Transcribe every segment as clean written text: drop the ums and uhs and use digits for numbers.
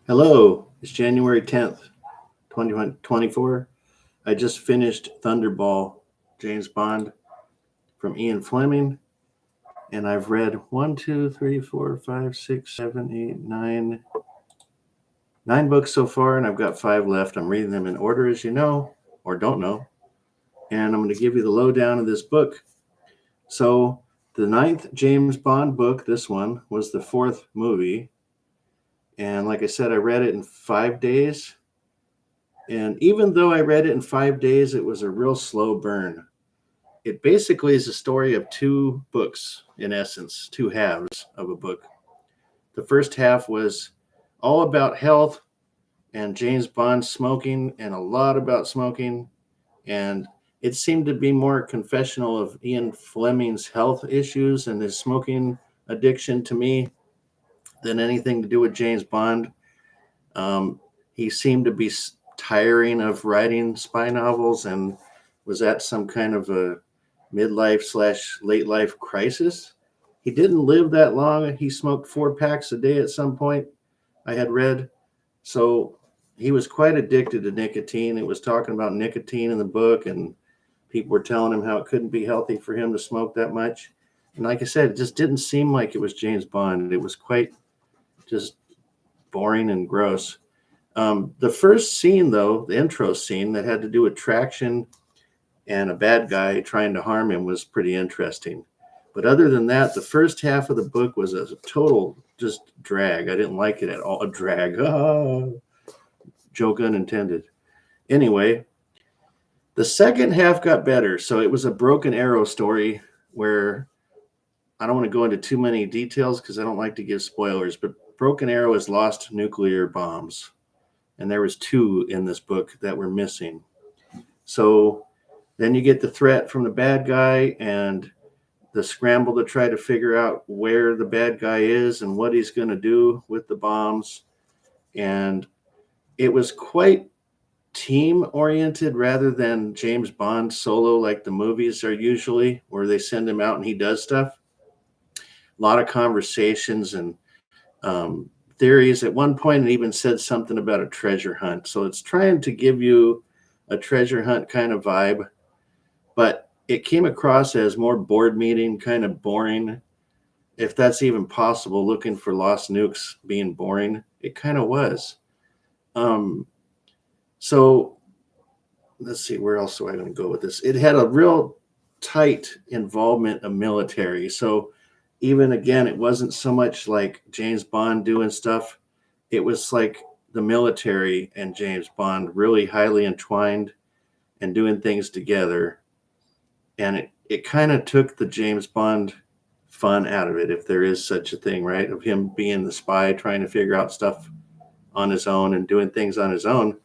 Hello, it's January 10th, 2024. I just finished Thunderball, James Bond from Ian Fleming, and I've read one, two, three, four, five, six, seven, eight, nine books so far, and I've got five left. I'm reading them in order, as you know, or don't know, and I'm going to give you the lowdown of this book. So, the ninth James Bond book, this one, was the fourth movie, and like I said, I read it in 5 days. And even though I read it in 5 days, it was a real slow burn. It basically is a story of two books, in essence, two halves of a book. The first half was all about health and James Bond smoking, and a lot about smoking. And it seemed to be more confessional of Ian Fleming's health issues and his smoking addiction to me than anything to do with James Bond. Um, he seemed to be tiring of writing spy novels and was at some kind of a midlife slash late life crisis. He didn't live that long. He smoked 4 packs a day at some point, I had read. So he was quite addicted to nicotine. It was talking about nicotine in the book, and people were telling him how it couldn't be healthy for him to smoke that much. And like I said, it just didn't seem like it was James Bond. It was quite just boring and gross. The first scene, though, the intro scene that had to do with traction and a bad guy trying to harm him, was pretty interesting. But other than that, the first half of the book was a total just drag. I didn't like it at all. A drag. Joke unintended. Anyway, the second half got better. So it was a Broken Arrow story where I don't want to go into too many details because I don't like to give spoilers, but Broken Arrow has lost nuclear bombs. And there was two in this book that were missing. So then you get the threat from the bad guy and the scramble to try to figure out where the bad guy is and what he's going to do with the bombs. And it was quite team oriented rather than James Bond solo like the movies are usually, where they send him out and he does stuff. A lot of conversations and theories. At one point, it even said something about a treasure hunt. So it's trying to give you a treasure hunt kind of vibe, but it came across as more board meeting, kind of boring. If that's even possible, looking for lost nukes being boring, it kind of was. Um, so let's see, where else am I going to go with this? It had a real tight involvement of military. So even again, it wasn't so much like James Bond doing stuff. It was like the military and James Bond really highly entwined and doing things together. And it kind of took the James Bond fun out of it, if there is such a thing, right? Of him being the spy, trying to figure out stuff on his own and doing things on his own.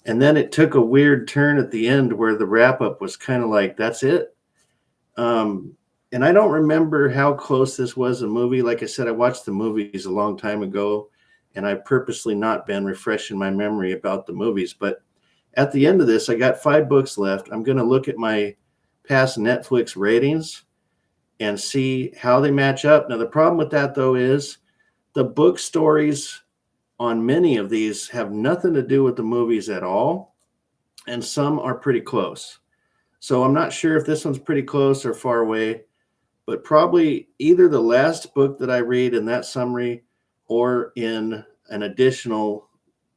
And then it took a weird turn at the end where the wrap up was kind of like, that's it. Um, and I don't remember how close this was a movie. Like I said, I watched the movies a long time ago, and I've purposely not been refreshing my memory about the movies. But at the end of this, I got 5 books left. I'm going to look at my past Netflix ratings and see how they match up. Now, the problem with that, though, is the book stories on many of these have nothing to do with the movies at all, and some are pretty close. So I'm not sure if this one's pretty close or far away, but probably either the last book that I read in that summary or in an additional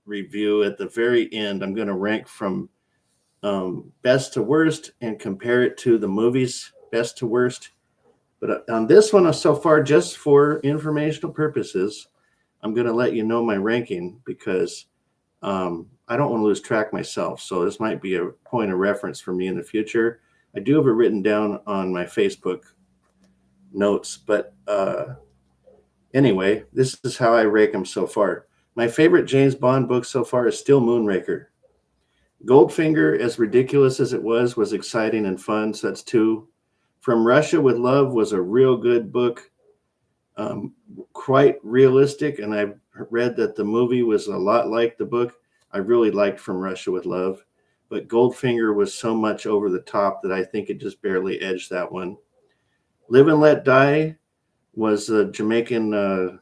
review at the very end, I'm going to rank from best to worst and compare it to the movies best to worst. But on this one so far, just for informational purposes, I'm going to let you know my ranking because I don't want to lose track myself. So this might be a point of reference for me in the future. I do have it written down on my Facebook notes, but anyway, this is how I rank them so far. My favorite James Bond book so far is still Moonraker. Goldfinger, as ridiculous as it was exciting and fun. So that's 2. From Russia with Love was a real good book, quite realistic. And I've read that the movie was a lot like the book. I really liked From Russia with Love, but Goldfinger was so much over the top that I think it just barely edged that one. Live and Let Die was a Jamaican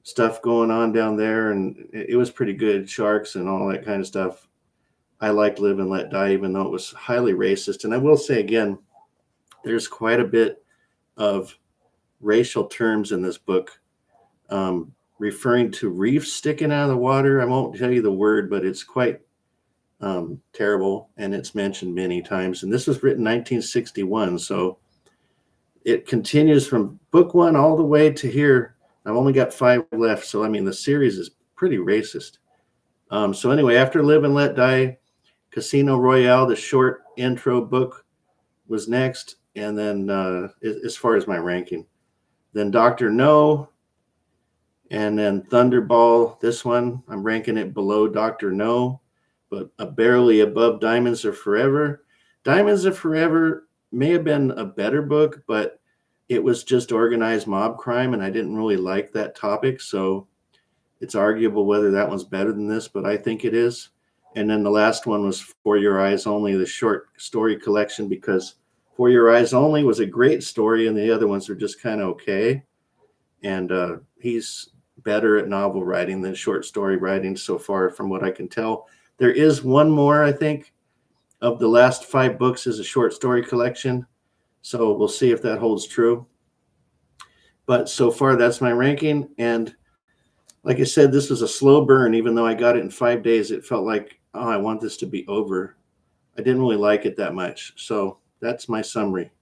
stuff going on down there, and it was pretty good. Sharks and all that kind of stuff. I liked Live and Let Die, even though it was highly racist. And I will say again, there's quite a bit of racial terms in this book, referring to reefs sticking out of the water. I won't tell you the word, but it's quite terrible, and it's mentioned many times. And this was written 1961, so it continues from book one all the way to here. I've only got 5 left, so I mean the series is pretty racist. So anyway, after Live and Let Die, Casino Royale, the short intro book, was next, and then as far as my ranking, then Dr. No, and then Thunderball. This one I'm ranking it below Dr. No, but barely above Diamonds Are Forever. Diamonds Are Forever may have been a better book, but it was just organized mob crime, and I didn't really like that topic, so it's arguable whether that one's better than this, but I think it is. And then the last one was For Your Eyes Only, the short story collection, because For Your Eyes Only was a great story, and the other ones are just kind of okay. And he's better at novel writing than short story writing so far, from what I can tell. There is one more, I think, of the last 5 books is a short story collection. So we'll see if that holds true. But so far, that's my ranking. And like I said, this was a slow burn. Even though I got it in 5 days, it felt like, oh, I want this to be over. I didn't really like it that much. So that's my summary.